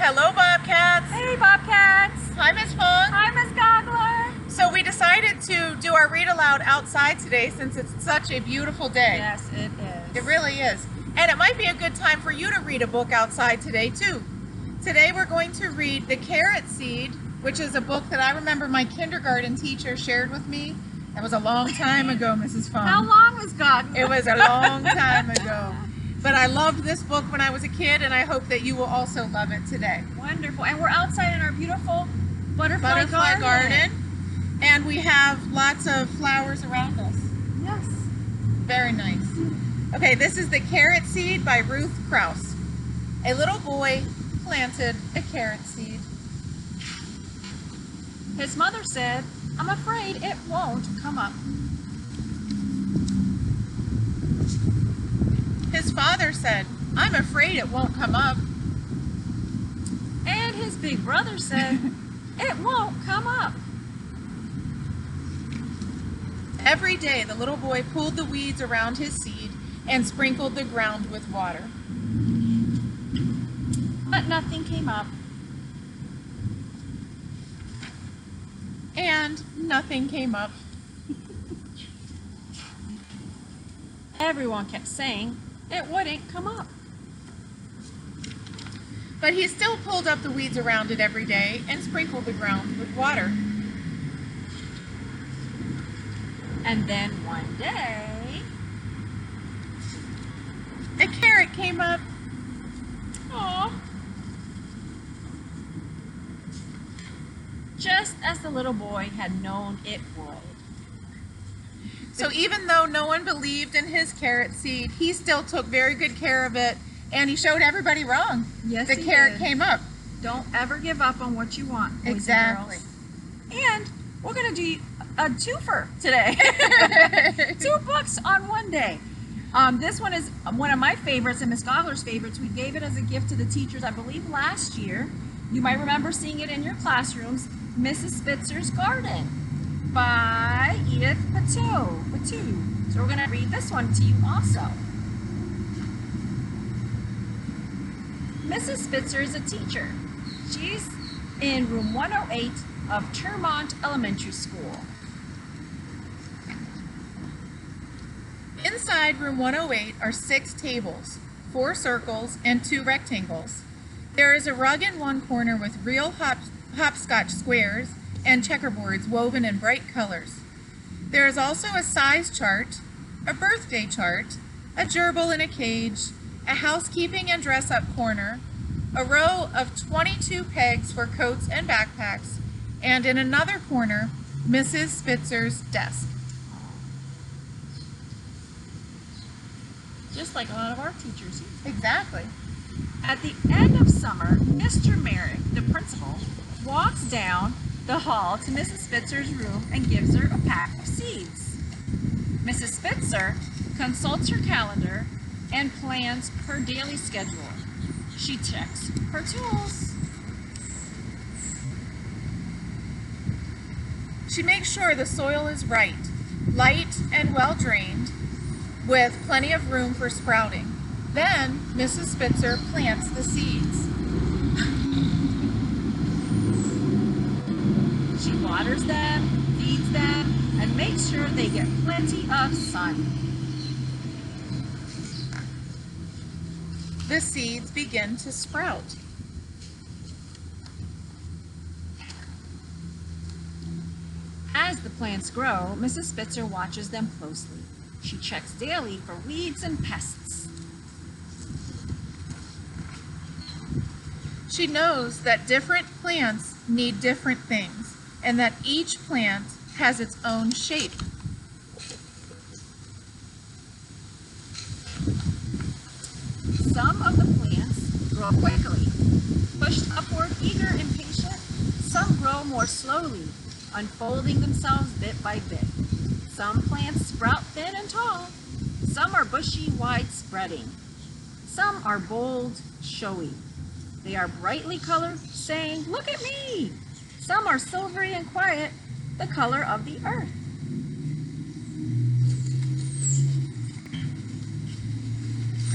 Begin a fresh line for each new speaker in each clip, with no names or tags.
Hello, Bobcats.
Hey, Bobcats.
Hi, Miss Fong.
Hi, Miss Gaugler.
So we decided to do our read aloud outside today since it's such a beautiful day.
Yes, it is.
It really is. And it might be a good time for you to read a book outside today, too. Today we're going to read The Carrot Seed, which is a book that I remember my kindergarten teacher shared with me. That was a long time ago, Mrs. Fong.
How long was Gaugler?
It was a long time ago. But I loved this book when I was a kid, and I hope that you will also love it today.
Wonderful. And we're outside in our beautiful butterfly
garden. And we have lots of flowers around us.
Yes.
Very nice. Okay, this is The Carrot Seed by Ruth Krauss. A little boy planted a carrot seed.
His mother said, "I'm afraid it won't come up."
His father said, "I'm afraid it won't come up."
And his big brother said, "It won't come up."
Every day, the little boy pulled the weeds around his seed and sprinkled the ground with water.
But nothing came up.
And nothing came up.
Everyone kept saying it wouldn't come up.
But he still pulled up the weeds around it every day and sprinkled the ground with water.
And then one day,
a carrot came up.
Aww. Just as the little boy had known it would.
So even though no one believed in his carrot seed, he still took very good care of it, and he showed everybody wrong.
Yes,
the carrot came up.
Don't ever give up on what you want, boys
exactly.
And girls. And we're going to do a twofer today. 2 books on one day. This one is one of my favorites and Miss Gaugler's favorites. We gave it as a gift to the teachers, I believe, last year. You might remember seeing it in your classrooms. Mrs. Spitzer's Garden by Edith Patu. So we're going to read this one to you also. Mrs. Spitzer is a teacher. She's in room 108 of Termont Elementary School.
Inside room 108 are 6 tables, 4 circles, and 2 rectangles. There is a rug in one corner with real hopscotch squares and checkerboards woven in bright colors. There is also a size chart, a birthday chart, a gerbil in a cage, a housekeeping and dress-up corner, a row of 22 pegs for coats and backpacks, and in another corner, Mrs. Spitzer's desk.
Just like a lot of our teachers here.
Exactly.
At the end of summer, Mr. Merrick, the principal, walks down the hall to Mrs. Spitzer's room and gives her a pack of seeds. Mrs. Spitzer consults her calendar and plans her daily schedule. She checks her tools.
She makes sure the soil is right, light and well drained, with plenty of room for sprouting. Then Mrs. Spitzer plants the seeds.
She waters them, feeds them, and makes sure they get plenty of sun.
The seeds begin to sprout.
As the plants grow, Mrs. Spitzer watches them closely. She checks daily for weeds and pests.
She knows that different plants need different things, and that each plant has its own shape.
Some of the plants grow quickly, pushed upward, eager, impatient. Some grow more slowly, unfolding themselves bit by bit. Some plants sprout thin and tall. Some are bushy, wide-spreading. Some are bold, showy. They are brightly colored, saying, "Look at me!" Some are silvery and quiet, the color of the earth.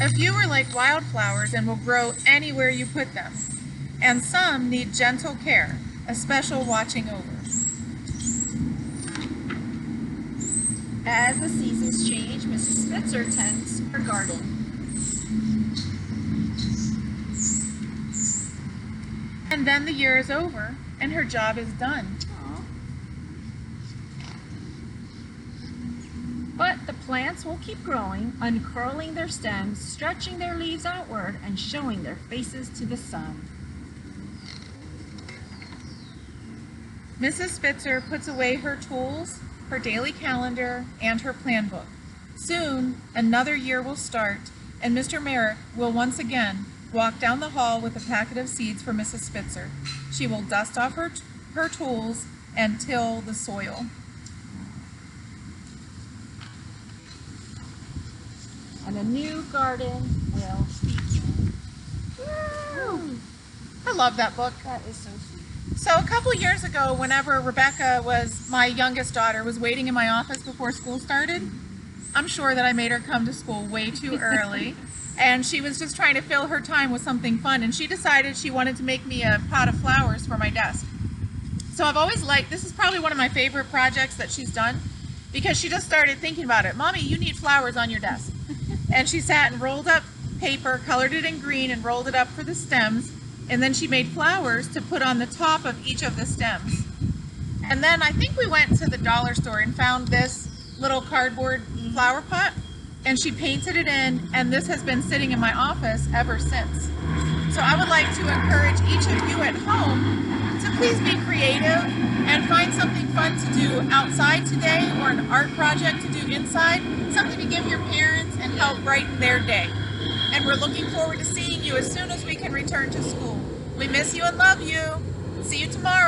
A few are like wildflowers and will grow anywhere you put them. and some need gentle care, a special watching over.
As the seasons change, Mrs. Spitzer tends her garden.
And then the year is over, and her job is done.
Aw. But the plants will keep growing, uncurling their stems, stretching their leaves outward, and showing their faces to the sun.
Mrs. Spitzer puts away her tools, her daily calendar, and her plan book. Soon, another year will start, and Mr. Merrick will once again walk down the hall with a packet of seeds for Mrs. Spitzer. She will dust off her tools and till the soil.
And a new garden will begin.
Woo! I love that book.
That is so sweet.
So a couple years ago, whenever Rebecca was my youngest daughter, was waiting in my office before school started, I'm sure that I made her come to school way too early. And she was just trying to fill her time with something fun. And she decided she wanted to make me a pot of flowers for my desk. So I've always liked, this is probably one of my favorite projects that she's done, because she just started thinking about it. Mommy, you need flowers on your desk. And she sat and rolled up paper, colored it in green, and rolled it up for the stems. And then she made flowers to put on the top of each of the stems. And then I think we went to the dollar store and found this little cardboard flower pot, and she painted it in, and this has been sitting in my office ever since. So I would like to encourage each of you at home to please be creative and find something fun to do outside today, or an art project to do inside, something to give your parents and help brighten their day. And we're looking forward to seeing you as soon as we can return to school. We miss you and love you. See you tomorrow.